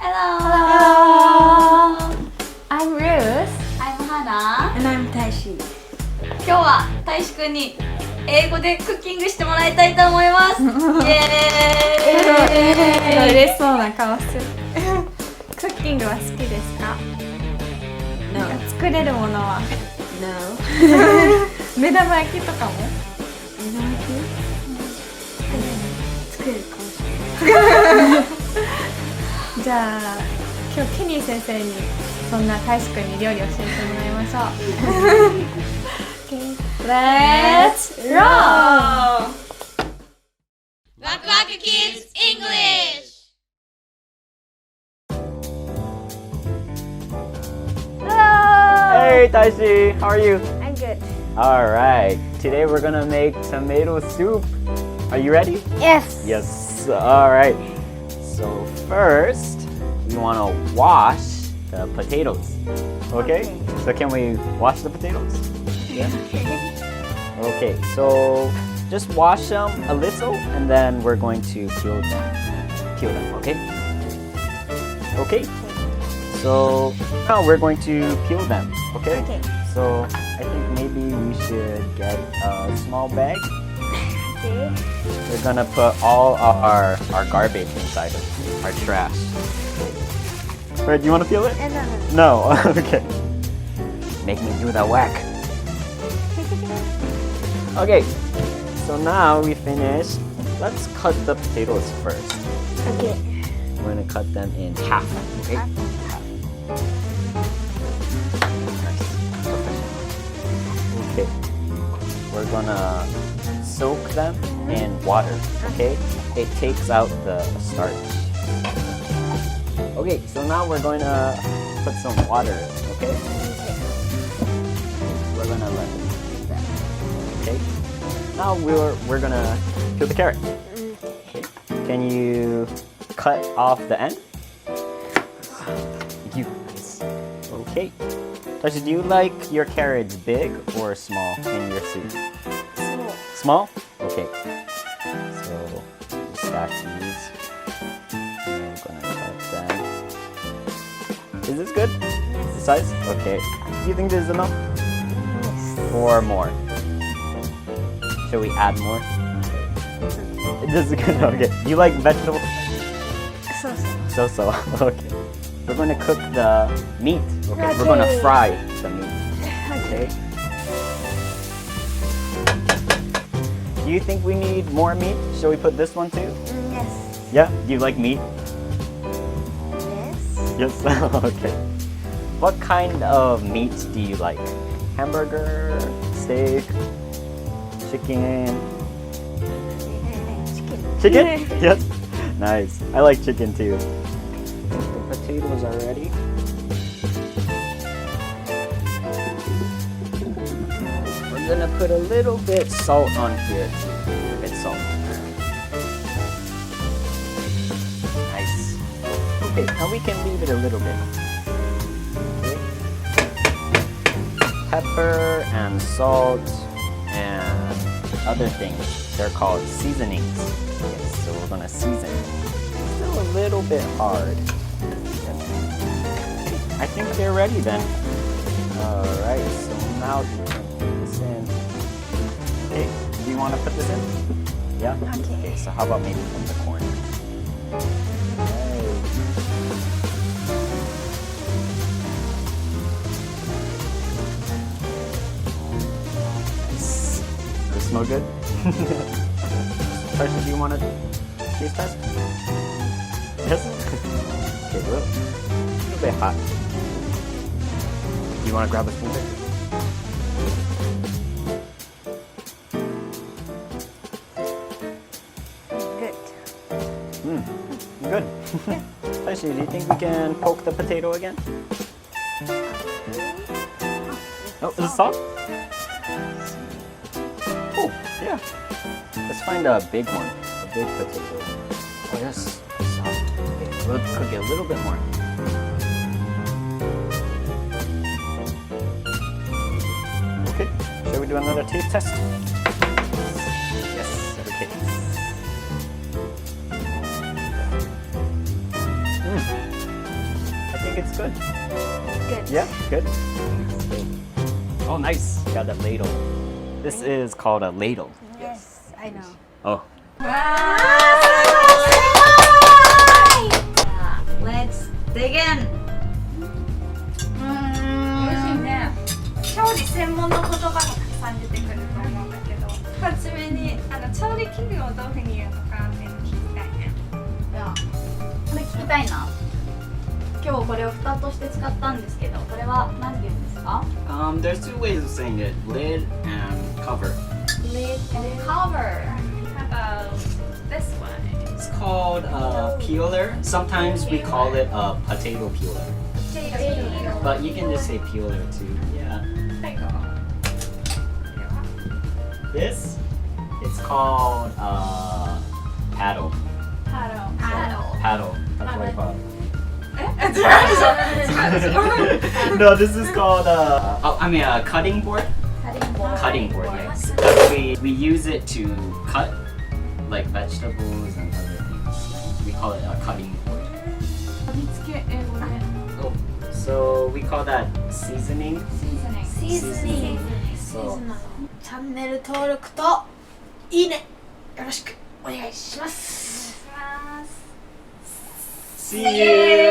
Hello! I'm Ruth. I'm Hannah. And I'm Taishi. 今日は大志くんに英語でクッキングしてもらいたいと思います。イエーイ！嬉しそうな顔してる。クッキングは好きですか？ No. 作れるものは No. 目玉焼きとかも？作れるかもしれない。じゃあ今日ケニー先生にそんな大志くんに料理を教えてもらいましょう。okay. Let's roll! Waku Waku Kids English! Hello! Hey Taishi, how are you? I'm good. Alright, today we're gonna make tomato soup. Are you ready? Yes. Yes, alright. So first, we wanna wash the potatoes. Okay? So can we wash the potatoes? Yeah. Okay, so just wash them a little and then we're going to peel them. Okay? Okay? So now we're going to peel them. Okay? Okay. So I think maybe we should get a small bag. Okay. We're gonna put all our garbage inside of our trash. Wait, do you want to peel it? No. Okay. Make me do the whack. Okay. So now we finished. Let's cut the potatoes first. Okay. We're gonna cut them in half. Okay. Half. Nice. Okay. We're gonna soak them in water. Okay. It takes out the starch. Okay. So now we're going to put some water. Okay. We're gonna let it do that. Okay. Now we're gonna peel the carrot. Okay. Can you cut off the end? You. Okay. Tasha, do you like your carrots big or small in your soup? Small? Okay. So stack these. And I'm gonna cut them. Is this good? The size? Okay. Do you think this is enough? Yes. Or more? Should we add more? This is good. Okay. Do you like vegetables? So. Okay. We're going to cook the meat. Okay. We're going to fry the meat. Okay. Do you think we need more meat? Shall we put this one too? Yes. Yeah? Do you like meat? Yes. Yes. Okay. What kind of meat do you like? Hamburger, steak, chicken? Chicken? Yes. Nice. I like chicken too. The potatoes are ready. We're gonna put a little bit salt on here too. A bit salt. Nice. Okay, now we can leave it a little bit. Okay. Pepper and salt and other things. They're called seasonings. Yes, so we're gonna season. Still a little bit hard. Yes. I think they're ready then. Alright, so now you can put this in. Okay, do you want to put this in? Yeah? Okay, so how about maybe from the corner? Okay. Nice. Does it smell good? Tarsha, do you want to taste test? Yes? Okay, a little bit hot. Do you want to grab a spoon there? Good. Tashi, do you think we can poke the potato again? Oh, is it soft? Oh, yeah. Let's find a big one, a big potato. Oh, yes, it's soft. Okay, we'll cook it a little bit more. Okay, shall we do another taste test? Yes, okay. it's good? Good. Yeah, good. Oh, nice. Got a ladle. This is called a ladle. Yes, I know. Oh, Let's dig in! 美味しいね。調理専門の言葉がたくさん出てくると思うんだけど、初めに調理器具をどういうふうに言うのかっていうの聞きたいね。いや、これ聞きたいな。今日これを蓋として使ったんですけど、これは何て言うんですか？ there's two ways of saying it: lid and cover. Lid and cover. How about this one? It's called a peeler. Sometimes we call it a potato peeler, but you can just say peeler too. Yeah. 最後。This, it's called paddle. Paddle. That's what I call it. No, this is called a cutting board. Cutting board, yes. We use it to cut like vegetables and other things. We call it a cutting board. 味付け英語で。 Oh, so we call that seasoning. Seasoning. So チャンネル登録といいねよろしくお願いします。 see you.